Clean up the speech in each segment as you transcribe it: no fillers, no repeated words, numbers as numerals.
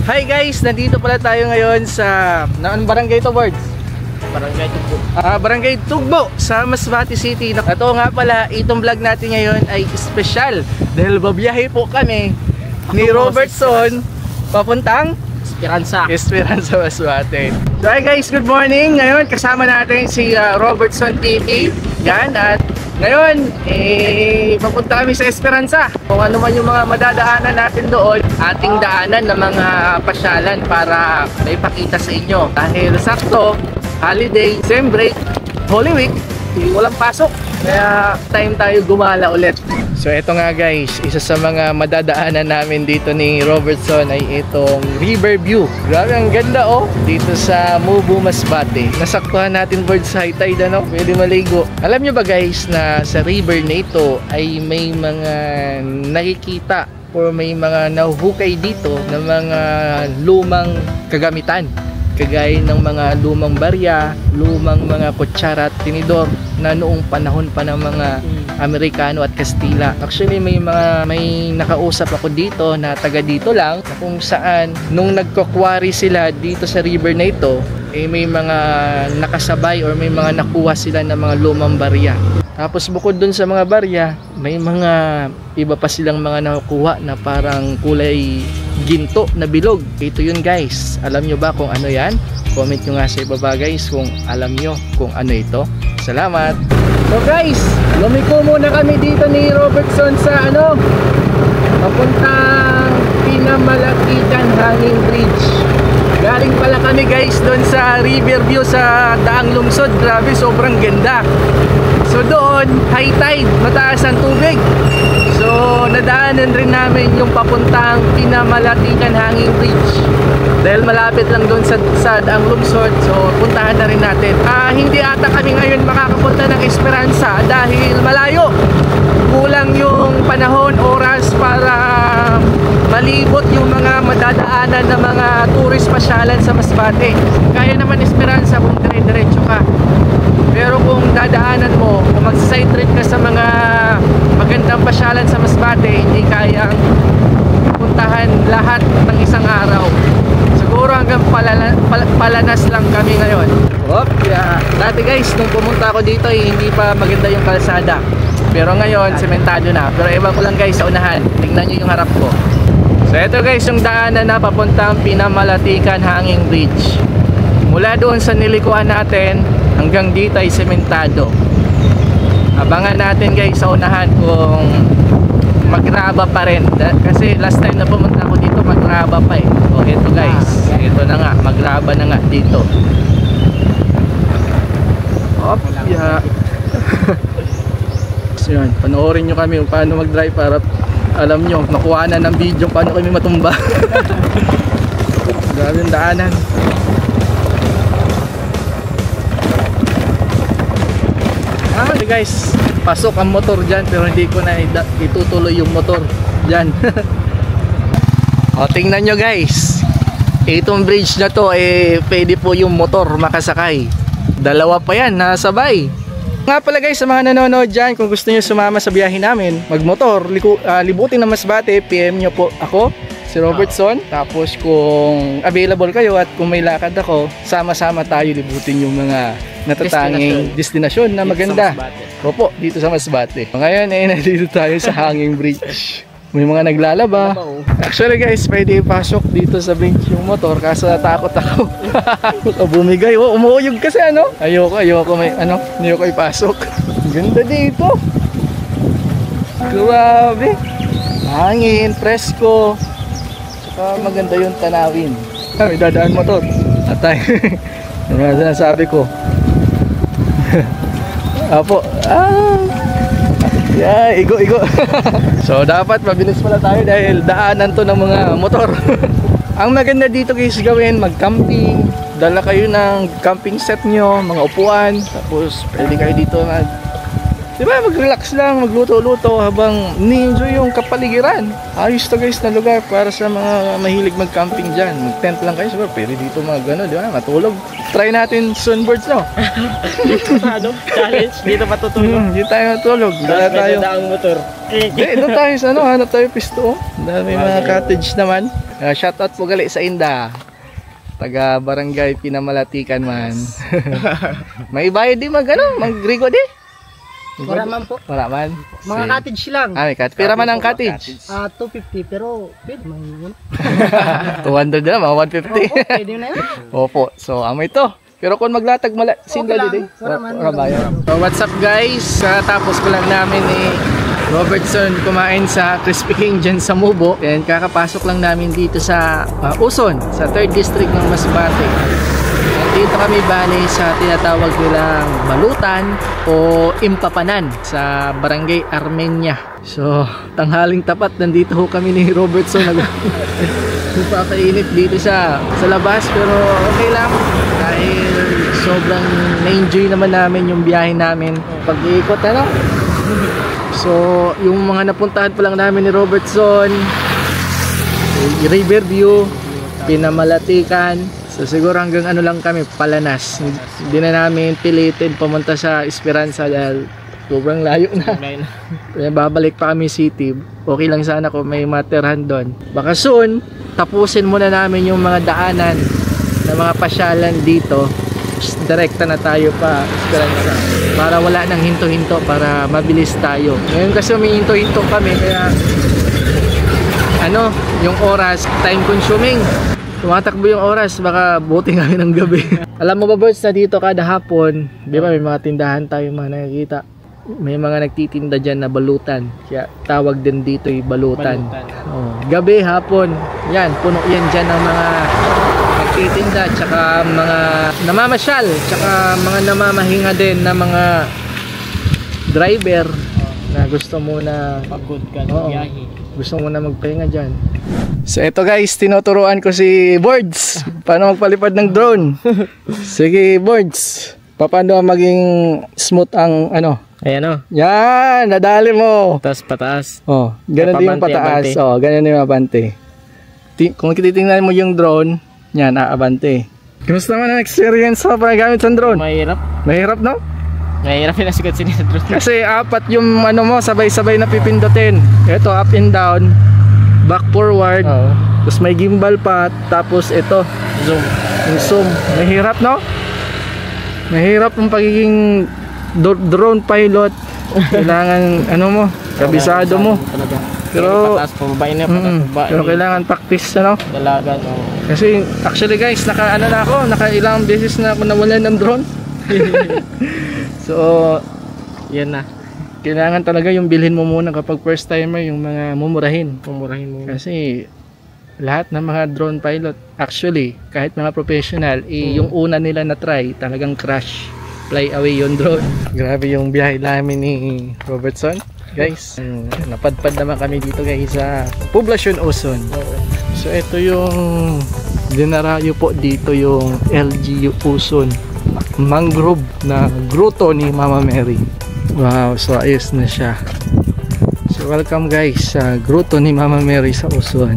Hi guys, nandito pala tayo ngayon sa barangay to, Birds? Barangay Tugbo. Barangay Tugbo sa Masbate City. Ito nga pala, itong vlog natin ngayon ay special dahil babiyahe po kami ni Robertson papuntang Esperanza Masbate. So hi guys, good morning. Ngayon kasama natin si Robertson TV. Yan, at ngayon, papunta kami sa Esperanza. Kung ano man yung mga madadaanan natin doon, ating daanan ng mga pasyalan para maipakita sa inyo. Dahil sakto, holiday, sem break, Holy Week, walang pasok. Kaya time tayo gumala ulit. So eto nga guys, isa sa mga madadaanan namin dito ni Robertson ay itong Riverview. Grabe, ang ganda oh, dito sa Mubu, Masbate. Nasaktuhan natin birds high tide, ano? Pwede maligo. Alam nyo ba guys na sa river na ito ay may mga nakikita o may mga nahuhukay dito ng mga lumang kagamitan, kagaya ng mga lumang barya, lumang mga kutsara at tinidor na noong panahon pa ng mga Amerikano at Kastila. Actually may nakausap ako dito na taga dito lang, na kung saan nung nagkukwari sila dito sa river na ito, may mga nakasabay or may mga nakuha sila ng mga lumang barya. Tapos bukod dun sa mga barya, may mga iba pa silang mga nakuha na parang kulay ginto na bilog. Ito yun guys. Alam nyo ba kung ano yan? Comment nyo nga sa ibaba guys kung alam nyo kung ano ito. Salamat! So guys, lumiko muna kami dito ni Robertson sa papuntang Pinamalakitan Hanging Bridge. Galing pala kami guys doon sa Riverview sa Daang Lungsod. Grabe, sobrang ganda. So doon, high tide, mataas ang tubig. So nadaanan rin namin yung papuntang Pinamalakitan Hanging Bridge dahil malapit lang doon sa Daang Lungsod. So puntahan na rin natin. Hindi ata kami ngayon makakapunta ng Esperanza dahil malayo. Kulang yung panahon, oras para malibot yung mga madadaanan ng mga tourist pasyalan sa Masbate. Kaya naman Esperanza kung dire-diretso ka. Pero kung dadaanan mo, kung mag-side trip ka sa mga magandang pasyalan sa Masbate, hindi kayang puntahan lahat ng isang araw. Siguro hanggang Palanas lang kami ngayon. Dati guys, nung pumunta ako dito hindi pa maganda yung kalsada. Pero ngayon, sementado na. Pero ewan ko lang guys sa unahan. Tingnan nyo yung harap ko. So ito guys, yung daanan na papuntang Pinamalakitan Hanging Bridge. Mula doon sa nilikuan natin hanggang dito ay sementado. Abangan natin guys sa unahan kung magraba pa rin. Kasi last time na pumunta ako dito, magraba pa eh. O ito guys, ito na nga, magraba na nga dito. So yun, panoorin nyo kami kung paano mag-drive para alam nyo, makuha na ng video paano kami matumba. Grabe yung daanan. Guys, pasok ang motor dyan pero hindi ko na itutuloy yung motor dyan. O tingnan nyo guys, itong bridge na to pwede po yung motor makasakay. Dalawa pa yan, nasabay. Nga pala guys, sa mga nanonood dyan, kung gusto nyo sumama sa biyahe namin magmotor, libutin ng Masbate, PM nyo po ako, si Robertson. Tapos kung available kayo at kung may lakad ako, sama-sama tayo libutin yung mga natatanging destinasyon na maganda. Opo, dito sa Masbate. Ngayon nandito tayo sa Hanging Bridge. May mga naglalaba. Actually guys, pwede ipasok dito sa bench yung motor kaso natakot ako. Bumigay. Umuuyog kasi ayoko ipasok. Ganda dito. Grabe. Hangin, presko. Saka maganda yung tanawin. May dadaan motor. Atay. Ano sinasabi ko? Apo. Yeah, igo. So dapat mabilis pala tayo dahil daanan to ng mga motor. Ang maganda dito guys gawin, mag-camping. Dala kayo ng camping set nyo, mga upuan. Tapos pwede kayo dito mag-relax lang, magluto-luto habang ni-enjoy yung kapaligiran. Ayos to guys na lugar para sa mga mahilig mag-camping dyan. Mag-tent lang kayo, siguro pwede dito matulog. Try natin sunbirds, no? Ano? Challenge, dito patutulog. Hindi tayo matulog. Dala tayo. Ang motor. Doon tayo sa ano, hanap tayo pisto. Dami mga cottage naman. Shoutout po gali sa Inda. Taga Barangay Pinamalatikan man. May bayad di mag-grigo di? Wala man po. Wala man. Mga cottage lang. May cottage. Pira man ang cottage. 250 pero pwede man yun. 200 na, mga 150. Pwede na yun. Opo. So, amoy to. Pero kung maglatag sinda di. Wala bayad. So, what's up guys? Tapos ko lang namin Robertson kumain sa Crispy King dyan sa Mubo. And kakapasok lang namin dito sa Uson, sa 3rd District ng Masbate. Dito kami bali sa tinatawag nilang Balutan o Impapanan sa Barangay Armenia. So, tanghaling tapat nandito ho kami ni Robertson nagpapainit dito sa labas, pero okay lang dahil sobrang na-enjoy naman namin yung biyahe namin pag-iikot So, yung mga napuntahan pa lang namin ni Robertson, Riverview, Pinamalatikan. So siguro hanggang lang kami, Palanas. Hindi na namin pilitin pumunta sa Esperanza dahil sobrang layo na. Kaya babalik pa kami city. Okay lang sana kung may materhan doon. Baka soon, tapusin muna namin yung mga daanan na mga pasyalan dito. Direkta na tayo pa Esperanza. Para wala nang hinto-hinto, para mabilis tayo. Ngayon kasi may hinto-hinto kami, kaya yung oras, time consuming. Tumatakbo yung oras, baka buti nga ng gabi. Alam mo ba birds na dito kada hapon, di ba may mga tindahan tayo mga nakikita. May mga nagtitinda dyan na balutan. Kaya tawag din dito yung balutan. Gabi, hapon, yan, puno yan dyan ng mga nagtitinda, tsaka mga namamasyal, tsaka mga namamahinga din na mga driver na gusto muna pagod ka ng biyahe. Gusto mo na magpahinga dyan. So ito guys, tinuturuan ko si Boards paano magpalipad ng drone. Sige Boards, paano maging smooth ang Ayan yan, nadali mo. Taas pataas. Ganun din yung pataas. Ganun yung abante. Kung titingnan mo yung drone, yan, aabante. Kamusta naman ang experience sa paggamit sa drone? Mahirap. Mahirap, no? Mahirap yung nasigat sa drone. Kasi apat yung mo, sabay-sabay na pipindutin. Ito, up and down, back forward, tapos may gimbal pa, tapos ito, zoom. Yung zoom. Mahirap, no? Mahirap yung pagiging drone pilot. Kailangan, kabisado mo. Pero, pataas, pababain na, pero kailangan practice, Dalagan, Kasi, actually guys, nakailang beses na ako nawalan ng drone. So, yan na. Kailangan talaga yung bilhin mo muna kapag first timer, yung mga mumurahin. Mumurahin mo. Kasi lahat ng mga drone pilot, actually, kahit mga professional, yung una nila na try, talagang crash. Fly away yung drone. Grabe yung biyahe namin ni Robertson. Guys, napadpad naman kami dito guys sa Poblacion Uson. So ito yung dinarayo po dito yung LGU Uson mangrove na grotto ni Mama Mary. Wow, so ayos na siya. So welcome guys sa grotto ni Mama Mary sa Uson.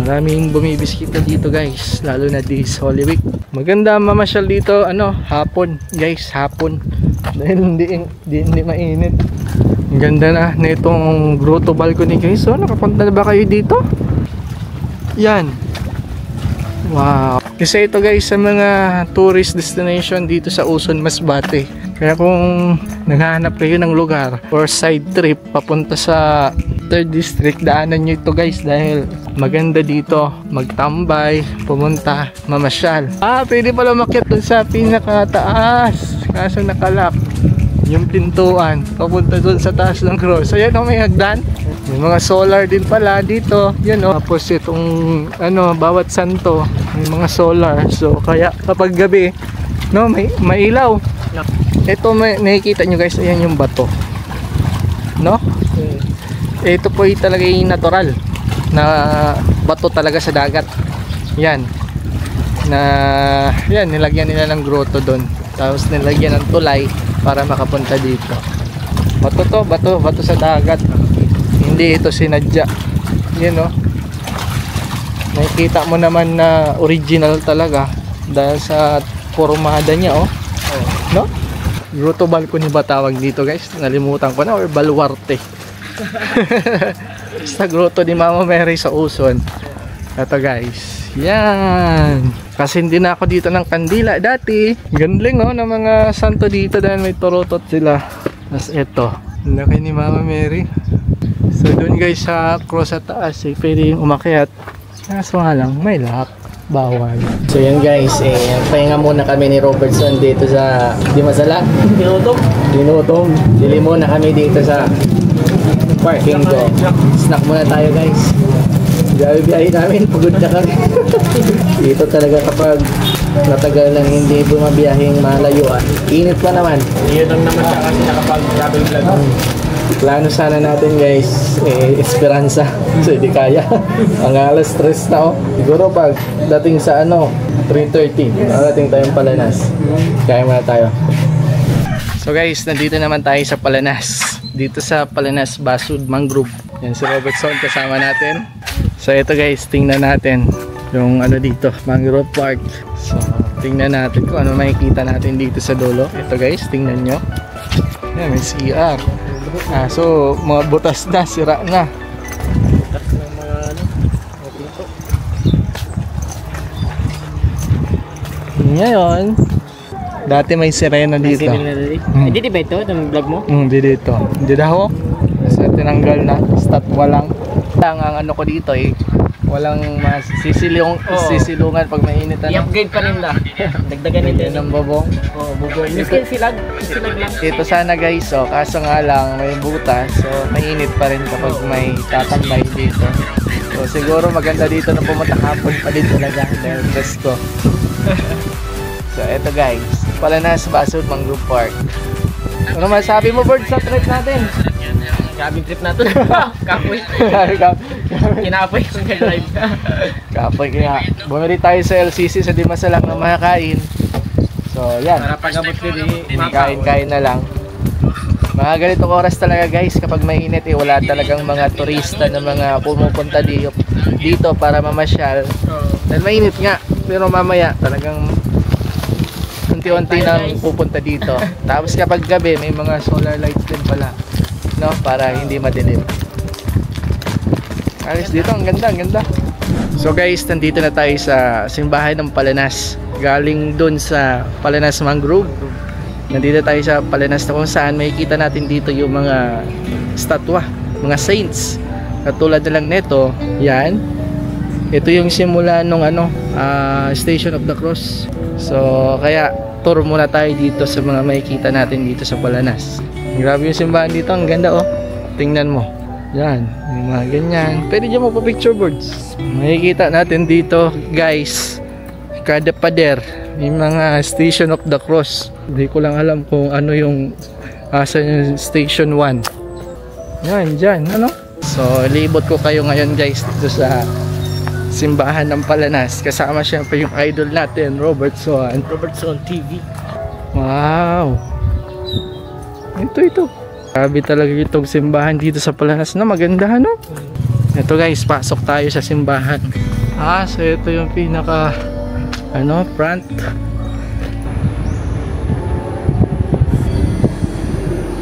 Maraming bumibiskita dito guys, lalo na this Holy Week. Maganda mamasyal dito hapon guys, hapon. Dahil hindi mainit. Ang ganda na nitong grotto balcony guys. So nakapunta na ba kayo dito? Yan. Wow. Kasi ito guys sa mga tourist destination dito sa Uson, Masbate. Kaya kung naghahanap kayo ng lugar or side trip papunta sa 3rd District, daanan nyo ito guys dahil maganda dito magtambay, pumunta, mamasyal. Pwede pala umakyat dun sa pinakataas, kaso nakalak yung pintuan papunta dun sa taas ng cross. Ayan may hagdan. May mga solar din pala dito. Yan tapos itong bawat santo may mga solar. So kaya kapag gabi may ilaw. Ito nakikita nyo guys, ayan yung bato. Ito po talaga yung natural na bato talaga sa dagat. Yan. Nilagyan nila ng grotto doon. Tapos nilagyan ng tulay para makapunta dito. Bato to, bato sa dagat. Hindi ito sinadya. Nakikita mo naman na original talaga. Dahil sa formada niya, oh. No? Grotto balcony ba tawag dito, guys? Nalimutan ko na, or baluarte. Sa grotto ni Mama Mary sa Uson. Ito, guys. Yan. Kasi hindi na ako dito ng kandila dati. Gandling, oh, ng mga santo dito dahil may turutot sila. Tapos ito, laki ni Mama Mary. So doon, guys, sa cross sa taas, pwede yung umakyat. Kaso nga lang, may lock. Bawal. So yan, guys, pahinga muna kami ni Robertson dito sa Dimasala. Dinutom. Dili muna kami dito sa parking ko. Snack muna tayo, guys. Grabe biyahe namin, pagod na kami. Dito talaga kapag natagal lang hindi bumabiyaheng malayuan. Init pa naman. Iyon lang naman siya kasi nakapag-travel vlog. Plano sana natin, guys, Esperanza. So hindi kaya. Ang alas 3 na, oh. Siguro pag dating sa 3:30, dating tayong Palanas. Kaya muna tayo. So, guys, nandito naman tayo sa Palanas. Dito sa Palanas Basud Mangrove. Yan si Robertson kasama natin. So ito, guys, tingnan natin yung dito, Mangrove Park. So tingnan natin kung ano makikita natin dito sa dulo. Ito, guys, tingnan nyo. Yan, may CR. So mga butas na, sira na. Ngayon, dati may sirena dito. Hindi ba ito? Itong vlog mo? Hindi dito. Hindi daw. Kasi tinanggal na. Stat walang. Ang ko dito walang sisilungan pag mainit. I-upgrade pa rin na. Dagdagan nito ng bubong. Oo, bubong. Silag lang. Ito sana, guys, kaso nga lang may butas. So mainit pa rin kapag may tatambay dito. So siguro maganda dito na pumunta hapon pa din talaga dahil presko. So eto, guys, Palanas Basud Mangrove Park. Ano masabi mo, Bird, sa trip natin? Grabing trip natin. Kapoy. Kinapoy kung nag-live. Kapoy kaya. Bumili tayo sa LCC sa Dimasalang na makakain. So yan, Para pag-abot din kain-kain na lang. Mga ganitong oras talaga, guys, kapag mainit, wala talagang mga turista na mga pumupunta dito para mamasyal. Dahil mainit nga, pero mamaya talagang unti-unti nang pupunta dito. Tapos kapag gabi, may mga solar lights din pala, no, para hindi madilim. Alis dito, ang ganda, ang ganda. So, guys, nandito na tayo sa simbahan ng Palanas. Galing dun sa Palanas Mangrove. Nandito tayo sa Palanas na kung saan makikita natin dito yung mga statwa, mga saints. Katulad na lang nito, yan. Ito yung simula nung Station of the Cross. So kaya tour muna tayo dito sa mga makikita natin dito sa Palanas. Grabe yung simbahan dito, ang ganda, oh. Tingnan mo. Yan, yung mga ganyan. Pwede dyan mo pa picture boards. Makikita natin dito, guys, kada pader, yung mga Station of the Cross. Hindi ko lang alam kung ano yung yung Station 1. Yan, dyan, So, libot ko kayo ngayon, guys, dito sa simbahan ng Palanas. Kasama syempre yung idol natin, Robertson TV. Wow. Ito. Grabe talaga itong simbahan dito sa Palanas na maganda, Ito, guys, pasok tayo sa simbahan. So ito yung pinaka front.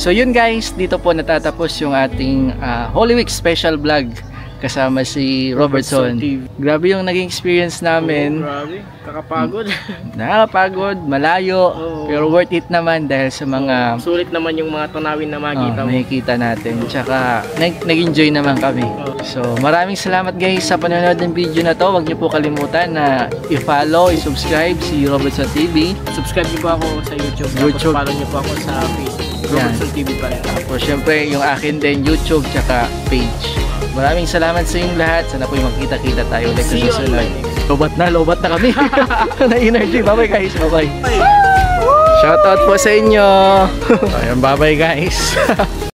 So yun, guys, dito po natatapos yung ating Holy Week special vlog kasama si Robertson. Grabe yung naging experience namin. Grabe, kakapagod. Nakakapagod, malayo, pero worth it naman dahil sa mga sulit naman yung mga tanawin na makikita natin. Tsaka nag-enjoy naman kami. So maraming salamat, guys, sa panonood ng video na to. Huwag niyo po kalimutan na i-follow, i-subscribe si Robertson TV. Subscribe niyo po ako sa YouTube. Tapos follow niyo po ako sa Facebook. Robertson TV pa rin. Tapos syempre yung akin din, YouTube tsaka page. Maraming salamat sa inyong lahat. Sana po yung magkita-kita tayo ulit sa susunod. Lobat na kami. Na-energy. Bye-bye, guys. Bye-bye. Shoutout po sa inyo. Ayan, bye-bye, guys.